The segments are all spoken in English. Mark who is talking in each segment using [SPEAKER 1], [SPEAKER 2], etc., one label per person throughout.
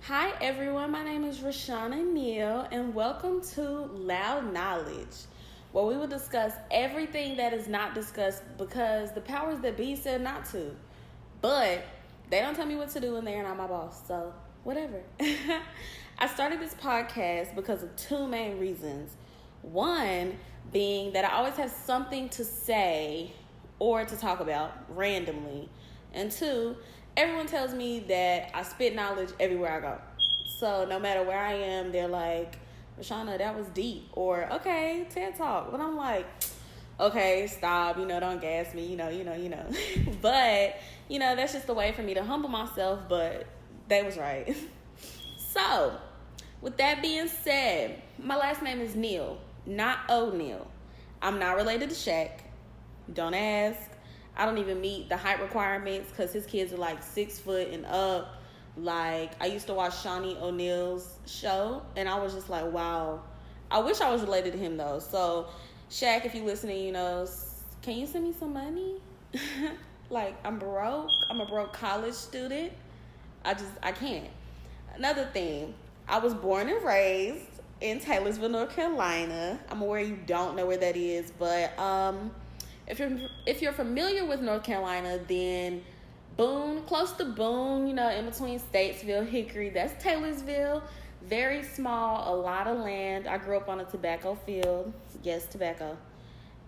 [SPEAKER 1] Hi everyone, my name is Rashana Neal and welcome to Loud Knowledge, where we will discuss everything that is not discussed because the powers that be said not to. But they don't tell me what to do and they're not my boss, so whatever. I started this podcast because of two main reasons. One being that I always have something to say or to talk about randomly. And two, everyone tells me that I spit knowledge everywhere I go. So no matter where I am, they're like, Rashana, that was deep. Or, okay, TED Talk. But I'm like, okay, stop, don't gas me, But, that's just a way for me to humble myself, but they was right. So, with that being said, my last name is Neal, not O'Neal. I'm not related to Shaq. Don't ask. I don't even meet the height requirements because his kids are like 6 foot and up. Like, I used to watch Shawnee O'Neal's show, and I was just like, wow. I wish I was related to him, though. So, Shaq, if you're listening, can you send me some money? Like, I'm broke. I'm a broke college student. I can't. Another thing, I was born and raised in Taylorsville, North Carolina. I'm aware you don't know where that is, but if you're familiar with North Carolina, then Boone, close to Boone, in between Statesville, Hickory, that's Taylorsville. Very small, a lot of land. I grew up on a tobacco field. Yes, tobacco.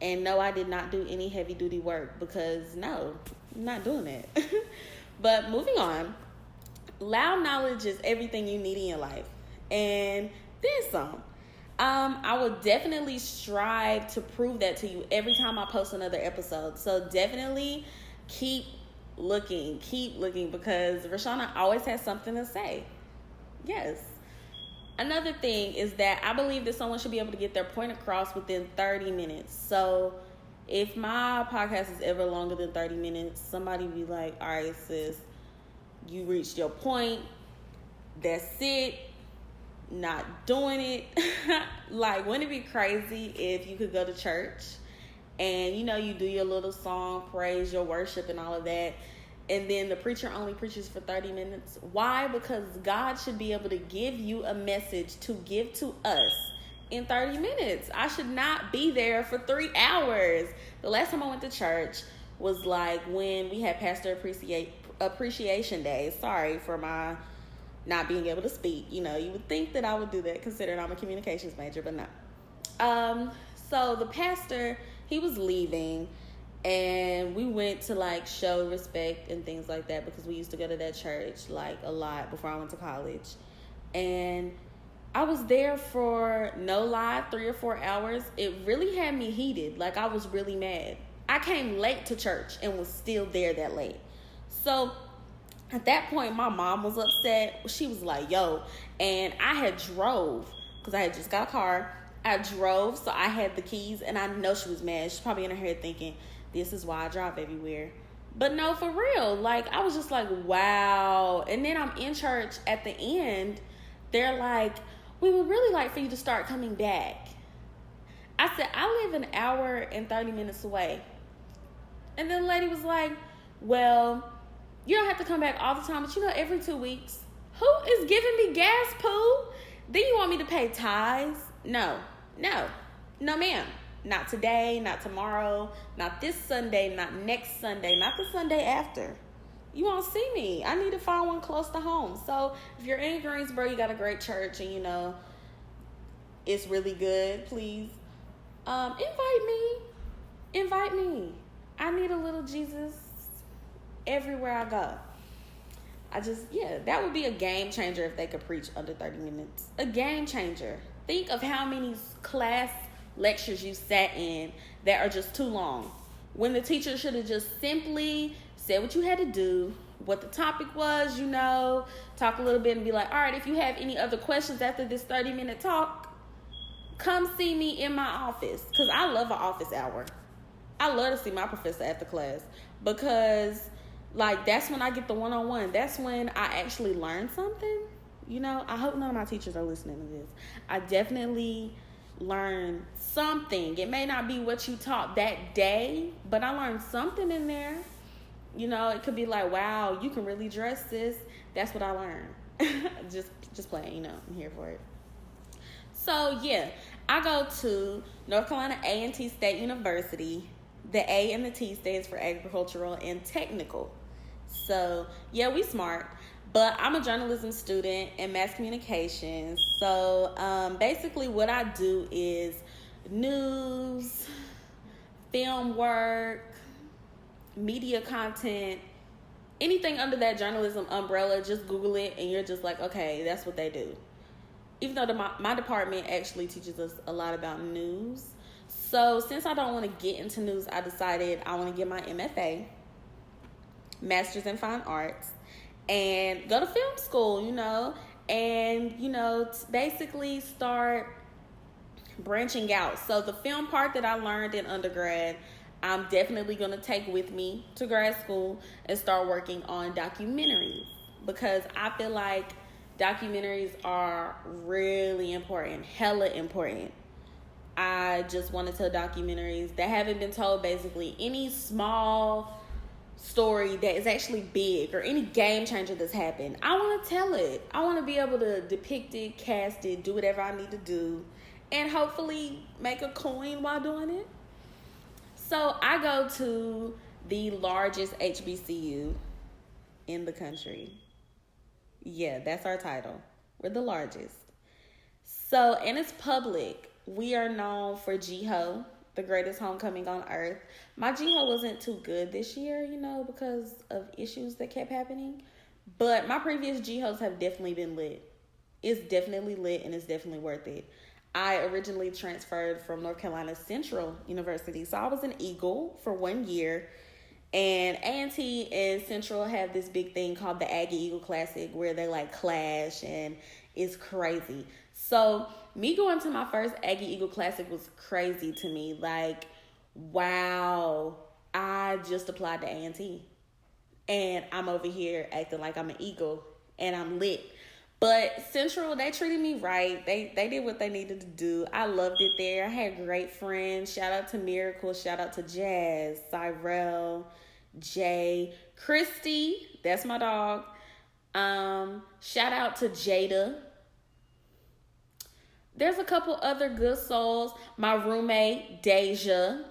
[SPEAKER 1] And no, I did not do any heavy duty work because no, I'm not doing it. But moving on, loud knowledge is everything you need in your life. And then some. I will definitely strive to prove that to you every time I post another episode. So definitely keep looking because Rashana always has something to say. Yes. Another thing is that I believe that someone should be able to get their point across within 30 minutes. So if my podcast is ever longer than 30 minutes, somebody be like, all right, sis, you reached your point. That's it. Not doing it. Like, wouldn't it be crazy if you could go to church and you do your little song, praise, your worship and all of that, and then the preacher only preaches for 30 minutes? Why? Because God should be able to give you a message to give to us in 30 minutes. I should not be there for 3 hours. The last time I went to church was like when we had Pastor Appreciation Day. Sorry for my not being able to speak. You would think that I would do that considering I'm a communications major, but no. So the pastor, he was leaving, and we went to like show respect and things like that because we used to go to that church like a lot before I went to college. And I was there for, no lie, 3 or 4 hours. It really had me heated. Like, I was really mad. I came late to church and was still there that late. So at that point, my mom was upset. She was like, yo, and I had drove because I had just got a car. I drove, so I had the keys, and I know she was mad. She's probably in her head thinking, this is why I drive everywhere. But no, for real. Like, I was just like, wow. And then I'm in church at the end. They're like, we would really like for you to start coming back. I said, I live an hour and 30 minutes away. And then the lady was like, well, you don't have to come back all the time, but every 2 weeks. Who is giving me gas, Pooh? Then you want me to pay tithes? No, ma'am. Not today, not tomorrow, not this Sunday, not next Sunday, not the Sunday after. You won't see me. I need to find one close to home. So if you're in Greensboro, you got a great church and it's really good, please invite me. I need a little Jesus everywhere I go. That would be a game changer if they could preach under 30 minutes. A game changer. Think of how many class lectures you sat in that are just too long, when the teacher should have just simply said what you had to do, what the topic was, talk a little bit and be like, all right, if you have any other questions after this 30-minute talk, come see me in my office, because I love an office hour. I love to see my professor after class because that's when I get the one-on-one. That's when I actually learn something. I hope none of my teachers are listening to this. I definitely learned something. It may not be what you taught that day, but I learned something in there. It could be like, wow, you can really dress this. That's what I learned. just playing, I'm here for it. So yeah, I go to North Carolina A&T State University. The A and the T stands for agricultural and technical. So yeah, we smart. But I'm a journalism student and mass communications. So basically, what I do is news, film work, media content, anything under that journalism umbrella. Just Google it, and you're just like, okay, that's what they do. Even though my department actually teaches us a lot about news. So since I don't want to get into news, I decided I want to get my MFA, Master's in Fine Arts, and go to film school, and, basically start branching out. So the film part that I learned in undergrad, I'm definitely going to take with me to grad school and start working on documentaries, because I feel like documentaries are really important, hella important. I just want to tell documentaries that haven't been told, basically any small story that is actually big or any game changer that's happened. I want to tell it. I want to be able to depict it, cast it, do whatever I need to do, and hopefully make a coin while doing it. So I go to the largest HBCU in the country. Yeah, that's our title. We're the largest. So, and it's public. We are known for GHO, the greatest homecoming on earth. My GHO wasn't too good this year, because of issues that kept happening. But my previous GHOs have definitely been lit. It's definitely lit, and it's definitely worth it. I originally transferred from North Carolina Central University. So I was an Eagle for 1 year. And A&T and Central have this big thing called the Aggie Eagle Classic, where they clash, and it's crazy. So me going to my first Aggie Eagle Classic was crazy to me. Wow, I just applied to A&T, and I'm over here acting like I'm an Eagle and I'm lit. But Central, they treated me right. They did what they needed to do. I loved it there. I had great friends. Shout out to Miracle. Shout out to Jazz, Cyrell, Jay, Christy. That's my dog. Shout out to Jada. There's a couple other good souls. My roommate, Deja,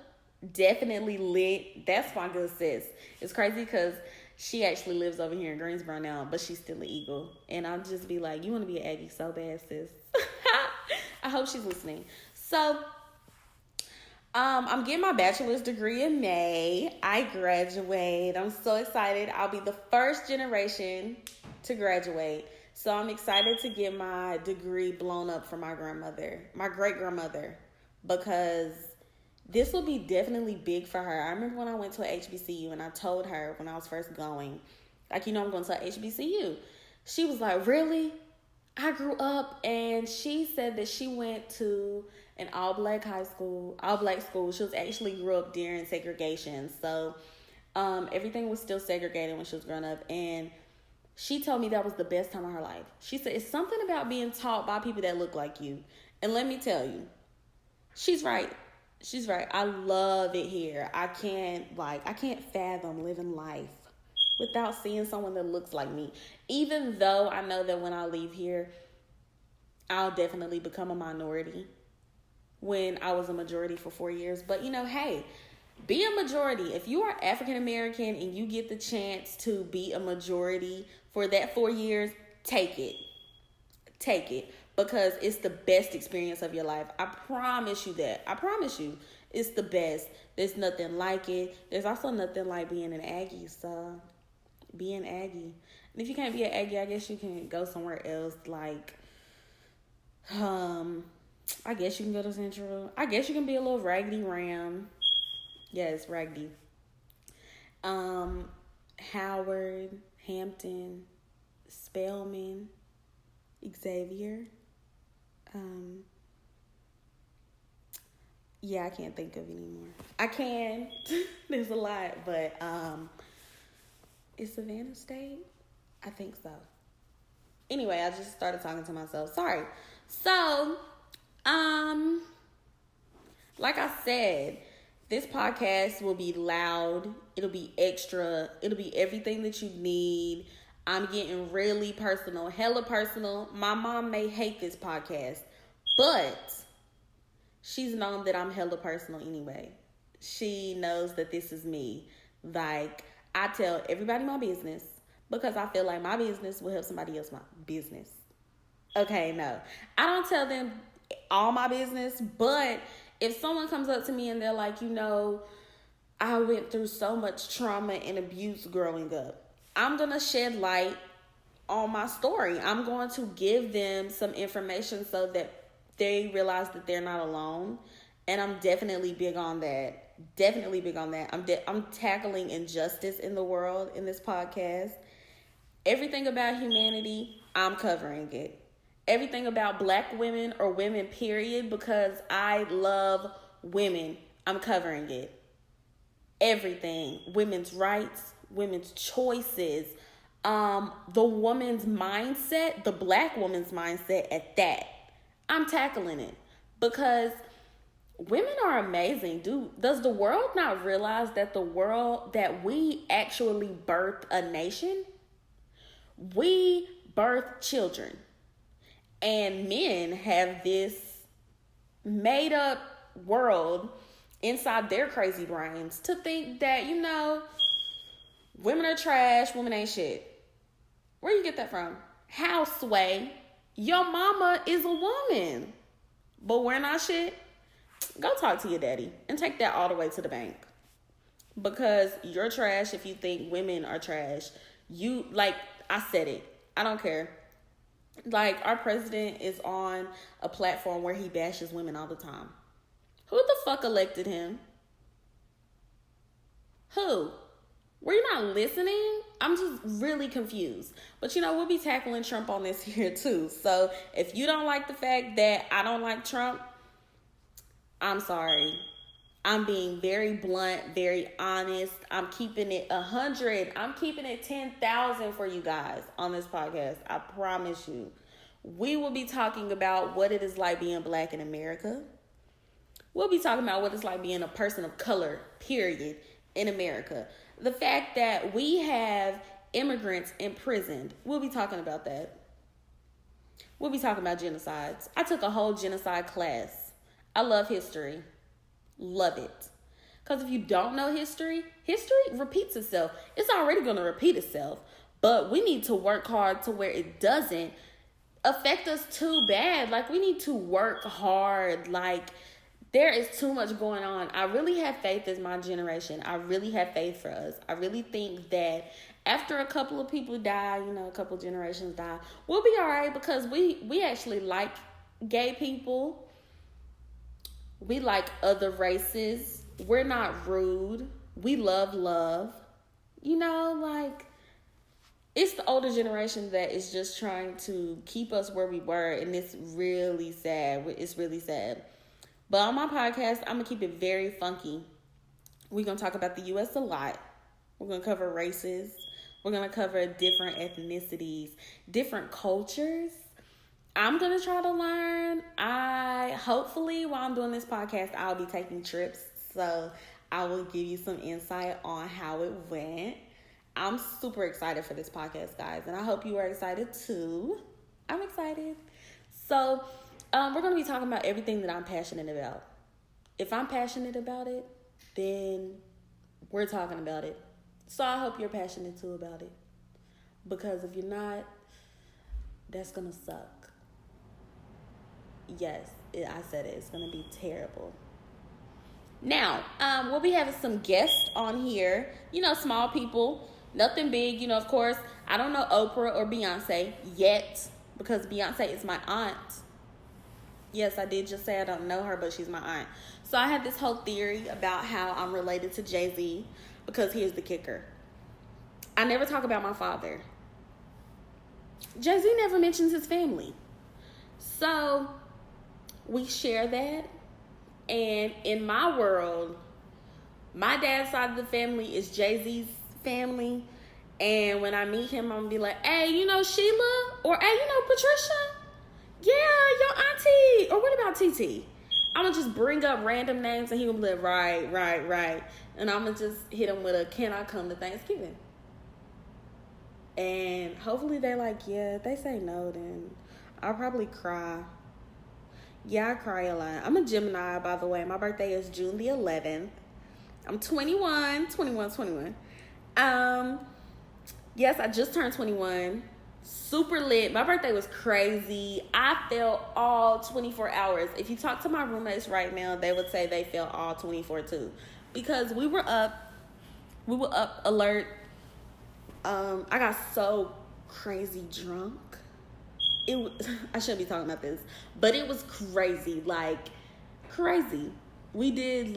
[SPEAKER 1] definitely lit. That's my good sis. It's crazy because she actually lives over here in Greensboro now, but she's still an Eagle. And I'll just be like, you want to be an Aggie so bad, sis. I hope she's listening. So, I'm getting my bachelor's degree in May. I graduate. I'm so excited. I'll be the first generation to graduate. So I'm excited to get my degree blown up for my grandmother, my great-grandmother, because this will be definitely big for her. I remember when I went to a HBCU and I told her when I was first going, I'm going to a HBCU. She was like, really? I grew up, and she said that she went to an all-black school. She was actually grew up during segregation. So everything was still segregated when she was growing up, and she told me that was the best time of her life. She said, it's something about being taught by people that look like you. And let me tell you, she's right. She's right. I love it here. I can't fathom living life without seeing someone that looks like me. Even though I know that when I leave here, I'll definitely become a minority when I was a majority for 4 years. But, hey, be a majority. If you are African American and you get the chance to be a majority for that 4 years, take it. Take it. Because it's the best experience of your life. I promise you that. I promise you. It's the best. There's nothing like it. There's also nothing like being an Aggie. So, be an Aggie. And if you can't be an Aggie, I guess you can go somewhere else. I guess you can go to Central. I guess you can be a little Raggedy Ram. Yes, Raggedy. Howard, Hampton, Spelman, Xavier. Yeah, I can't think of any more. I can. There's a lot, but is Savannah State? I think so. Anyway, I just started talking to myself. Sorry. So, like I said, this podcast will be loud. It'll be extra. It'll be everything that you need. I'm getting really personal, hella personal. My mom may hate this podcast, but she's known that I'm hella personal anyway. She knows that this is me. Like, I tell everybody my business because I feel like my business will help somebody else's business. Okay, no. I don't tell them all my business, but if someone comes up to me and they're like, I went through so much trauma and abuse growing up, I'm going to shed light on my story. I'm going to give them some information so that they realize that they're not alone. And I'm definitely big on that. Definitely big on that. I'm tackling injustice in the world in this podcast. Everything about humanity, I'm covering it. Everything about Black women or women, period, because I love women, I'm covering it. Everything. Women's rights, women's choices, the woman's mindset, the Black woman's mindset at that. I'm tackling it because women are amazing. Does the world not realize that we actually birthed a nation? We birth children. And men have this made up world inside their crazy brains to think that, women are trash, women ain't shit. Where you get that from? How, Sway? Your mama is a woman. But we're not shit? Go talk to your daddy and take that all the way to the bank. Because you're trash if you think women are trash. I said it. I don't care. Like, our president is on a platform where he bashes women all the time. Who the fuck elected him? Who? Were you not listening? I'm just really confused. But we'll be tackling Trump on this here too. So if you don't like the fact that I don't like Trump, I'm sorry. I'm being very blunt, very honest. I'm keeping it 100. I'm keeping it 10,000 for you guys on this podcast. I promise you. We will be talking about what it is like being Black in America. We'll be talking about what it's like being a person of color, period, in America. The fact that we have immigrants imprisoned. We'll be talking about that. We'll be talking about genocides. I took a whole genocide class. I love history. Love it. Because if you don't know history repeats itself. It's already going to repeat itself. But we need to work hard to where it doesn't affect us too bad. Like, we need to work hard. Like, there is too much going on. I really have faith as my generation. I really have faith for us. I really think that after a couple of people die, a couple of generations die, we'll be all right because we actually like gay people. We like other races. We're not rude. We love. It's the older generation that is just trying to keep us where we were, and it's really sad. It's really sad. But on my podcast, I'm going to keep it very funky. We're going to talk about the U.S. a lot. We're going to cover races. We're going to cover different ethnicities, different cultures. I'm going to try to learn. Hopefully, while I'm doing this podcast, I'll be taking trips. So I will give you some insight on how it went. I'm super excited for this podcast, guys. And I hope you are excited too. I'm excited. So we're going to be talking about everything that I'm passionate about. If I'm passionate about it, then we're talking about it. So I hope you're passionate too about it. Because if you're not, that's going to suck. Yes, I said it. It's going to be terrible. Now, we'll be having some guests on here. Small people. Nothing big. Of course, I don't know Oprah or Beyonce yet. Because Beyonce is my aunt. Yes, I did just say I don't know her, but she's my aunt. So I have this whole theory about how I'm related to Jay-Z. Because here's the kicker. I never talk about my father. Jay-Z never mentions his family. So we share that. And in my world, my dad's side of the family is Jay-Z's family. And when I meet him, I'm going to be like, hey, Sheila? Or, hey, Patricia? Yeah, your auntie. Or what about TT? I'm going to just bring up random names and he will be like, right. And I'm going to just hit him with a, can I come to Thanksgiving? And hopefully they like, yeah, if they say no, then I'll probably cry. Yeah, I cry a lot. I'm a Gemini, by the way. My birthday is June the 11th. I'm 21. Yes, I just turned 21. Super lit. My birthday was crazy. I felt all 24 hours. If you talk to my roommates right now, they would say they felt all 24 too. Because we were up alert. I got so crazy drunk. I shouldn't be talking about this, but it was crazy, like crazy. We didn't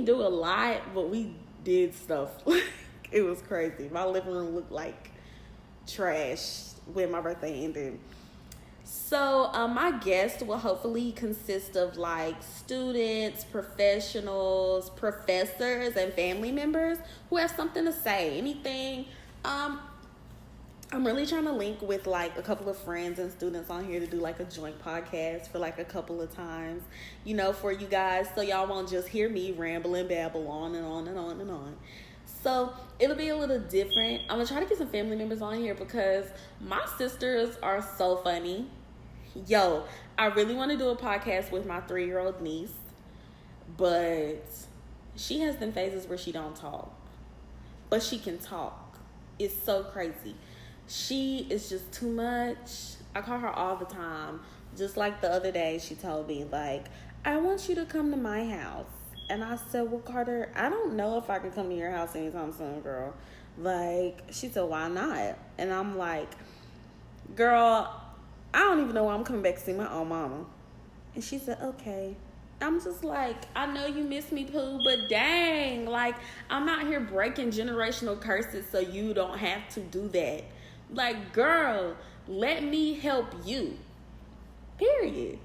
[SPEAKER 1] do a lot, but we did stuff. It was crazy. My living room looked like trash when my birthday ended. So my guest will hopefully consist of like students, professionals, professors, and family members who have something to say. Anything. I'm really trying to link with like a couple of friends and students on here to do like a joint podcast for like a couple of times, you know, for you guys, so y'all won't just hear me ramble and babble on and on and on and on. So it'll be a little different. I'm gonna try to get some family members on here because my sisters are so funny. Yo, I really want to do a podcast with my 3-year-old niece, but she has them phases where she don't talk, but she can talk. It's so crazy. She is just too much. I call her all the time. Just like the other day, she told me, like, I want you to come to my house. And I said, well, Carter, I don't know if I can come to your house anytime soon, girl. Like, she said, why not? And I'm like, girl, I don't even know why I'm coming back to see my own mama. And she said, okay. I'm just like, I know you miss me, Pooh, but dang, like, I'm out here breaking generational curses so you don't have to do that. Like, girl, let me help you. Period.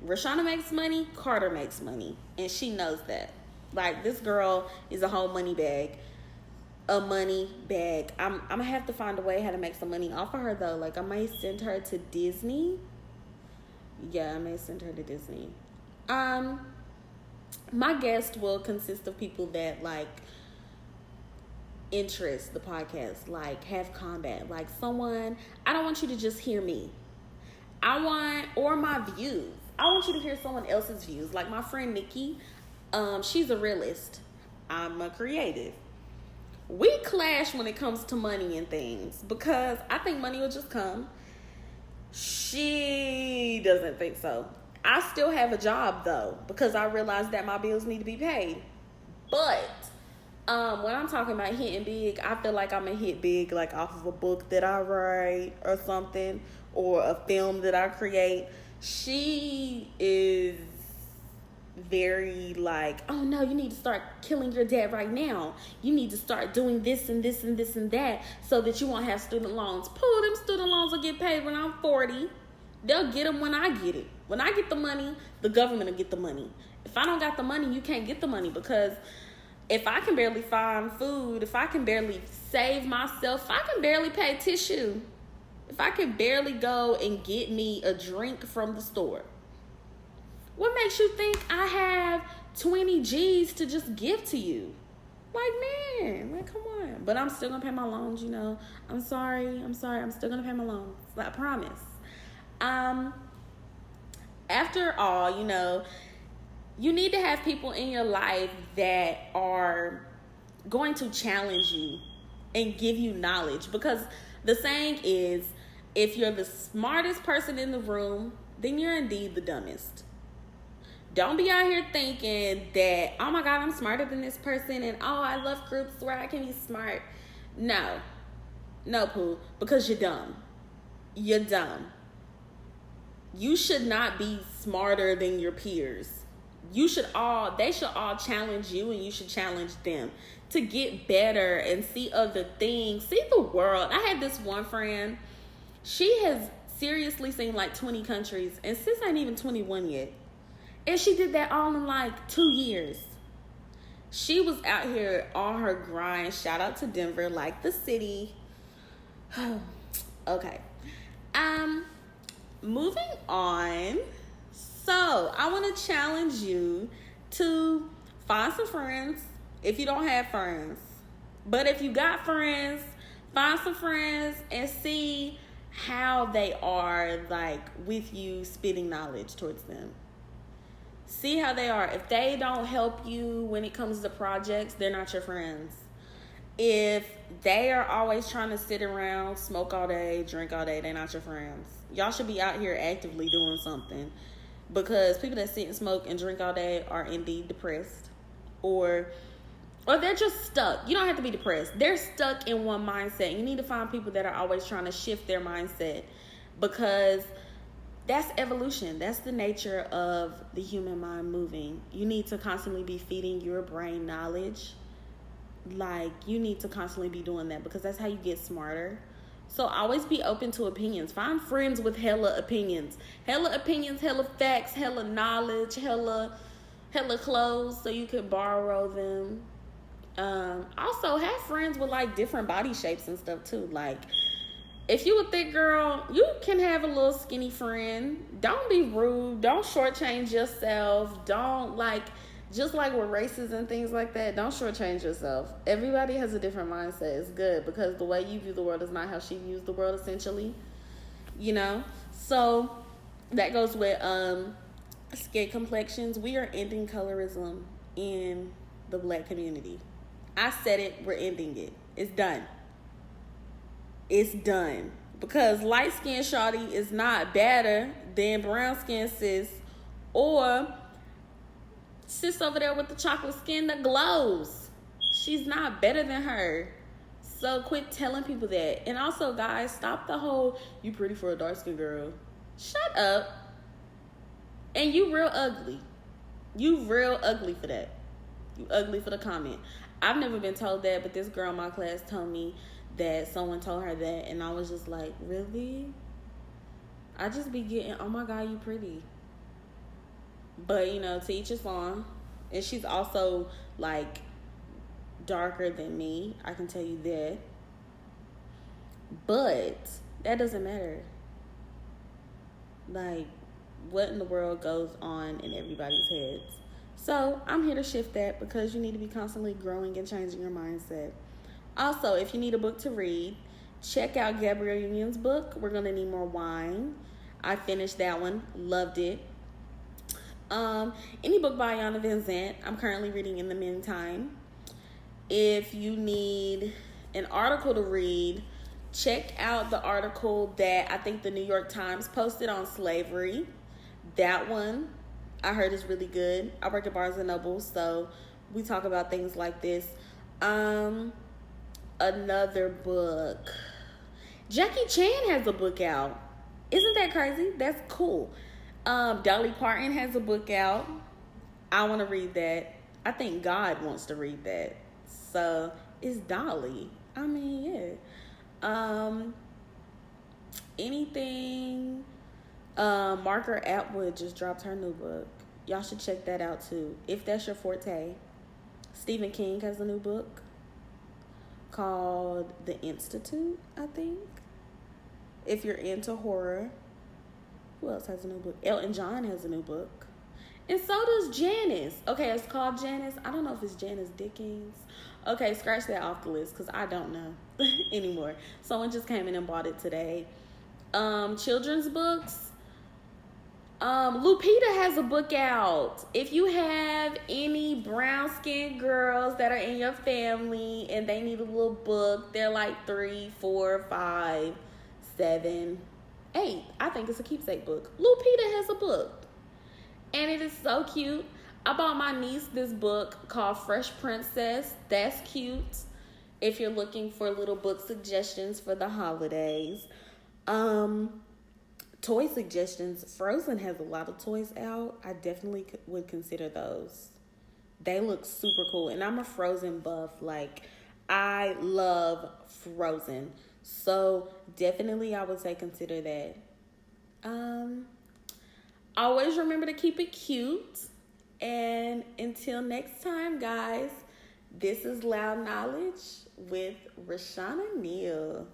[SPEAKER 1] Rashana makes money, Carter makes money, and she knows that. Like, this girl is a whole money bag. A money bag. I'm gonna have to find a way how to make some money off of her, though. Like, I may send her to Disney. Yeah, I may send her to Disney. My guest will consist of people that, like, interest the podcast, like, have combat. Like, someone, I don't want you to just hear me. Or my views. I want you to hear someone else's views. Like my friend Nikki, she's a realist. I'm a creative. We clash when it comes to money and things because I think money will just come. She doesn't think so. I still have a job though because I realize that my bills need to be paid. But when I'm talking about hitting big, I feel like I'm gonna hit big like off of a book that I write or something, or a film that I create. She is very like, oh no, you need to start killing your debt right now. You need to start doing this and this and this and that so that you won't have student loans. Pooh, them student loans will get paid when I'm 40. They'll get them when I get it. When I get the money, the government will get the money. If I don't got the money, you can't get the money, because if I can barely find food, if I can barely save myself, if I can barely pay tissue, if I can barely go and get me a drink from the store, what makes you think I have 20 G's to just give to you? Like, man, like, come on. But I'm still going to pay my loans, you know. I'm sorry. I'm still going to pay my loans. I promise. After all, you know, you need to have people in your life that are going to challenge you and give you knowledge. Because the saying is, if you're the smartest person in the room, then you're indeed the dumbest. Don't be out here thinking that, oh my God, I'm smarter than this person, and oh, I love groups where I can be smart. No, Pooh, because you're dumb. You're dumb. You should not be smarter than your peers. They should all challenge you, and you should challenge them to get better and see other things, see the world. I had this one friend, she has seriously seen like 20 countries, and sis ain't even 21 yet. And she did that all in like 2 years. She was out here on her grind. Shout out to Denver, like the city. Okay. Moving on. So I want to challenge you to find some friends if you don't have friends. But if you got friends, Find some friends and see how they are, like, with you spitting knowledge towards them. See how they are. If they don't help you when it comes to projects, they're not your friends. If they are always trying to sit around, smoke all day, drink all day, they're not your friends. Y'all should be out here actively doing something, because people that sit and smoke and drink all day are indeed depressed, or they're just stuck. You don't have to be depressed. They're stuck in one mindset. You need to find people that are always trying to shift their mindset, because that's evolution. That's the nature of the human mind moving. You need to constantly be feeding your brain knowledge. Like, you need to constantly be doing that, because that's how you get smarter. So always be open to opinions. Find friends with hella opinions. Hella opinions, hella facts, hella knowledge, hella clothes so you can borrow them. Also have friends with like different body shapes and stuff too. Like, if you a thick girl, you can have a little skinny friend. Don't be rude. Don't shortchange yourself. Don't, like, just like with races and things like that, don't shortchange yourself. Everybody has a different mindset. It's good, because the way you view the world is not how she views the world, essentially. You know? So that goes with skin complexions. We are ending colorism in the Black community. I said it, we're ending it. It's done. It's done. Because light skin shawty is not better than brown skin sis, or sis over there with the chocolate skin that glows. She's not better than her. So quit telling people that. And also, guys, stop the whole "you pretty for a dark skin girl." Shut up. And you real ugly. You real ugly for that. You ugly for the comment. I've never been told that, but this girl in my class told me that someone told her that, and I was just like, really? I just be getting, "oh my God, you pretty." But, you know, to each his own. And she's also, like, darker than me. I can tell you that. But that doesn't matter. Like, what in the world goes on in everybody's heads? So I'm here to shift that, because you need to be constantly growing and changing your mindset. Also, if you need a book to read, check out Gabrielle Union's book, We're Gonna Need More Wine. I finished that one. Loved it. Any book by Iyanla Vanzant, I'm currently reading in the meantime. If you need an article to read, check out the article that I think the New York Times posted on slavery. That one I heard is really good. I work at Barnes & Noble, so we talk about things like this. Another book. Jackie Chan has a book out. Isn't that crazy? That's cool. Dolly Parton has a book out. I want to read that. I think God wants to read that. So it's Dolly. I mean, yeah. Anything. Margaret Atwood just dropped her new book. Y'all should check that out too, if that's your forte. Stephen King has a new book called The Institute, I think. If you're into horror. Who else has a new book? Elton John has a new book. And so does Janice. Okay, it's called Janice. I don't know if it's Janice Dickens. Okay, scratch that off the list, because I don't know anymore. Someone just came in and bought it today. Children's books. Lupita has a book out. If you have any brown skinned girls that are in your family and they need a little book, they're like 3, 4, 5, 7, 8. I think it's a keepsake book. Lupita has a book, and it is so cute. I bought my niece this book called Fresh Princess. That's cute if you're looking for little book suggestions for the holidays. Toy suggestions. Frozen has a lot of toys out. I definitely would consider those. They look super cool, and I'm a Frozen buff. Like, I love Frozen. So definitely I would say consider that. Always remember to keep it cute. And until next time, guys, this is Loud Knowledge with Rashana Neal.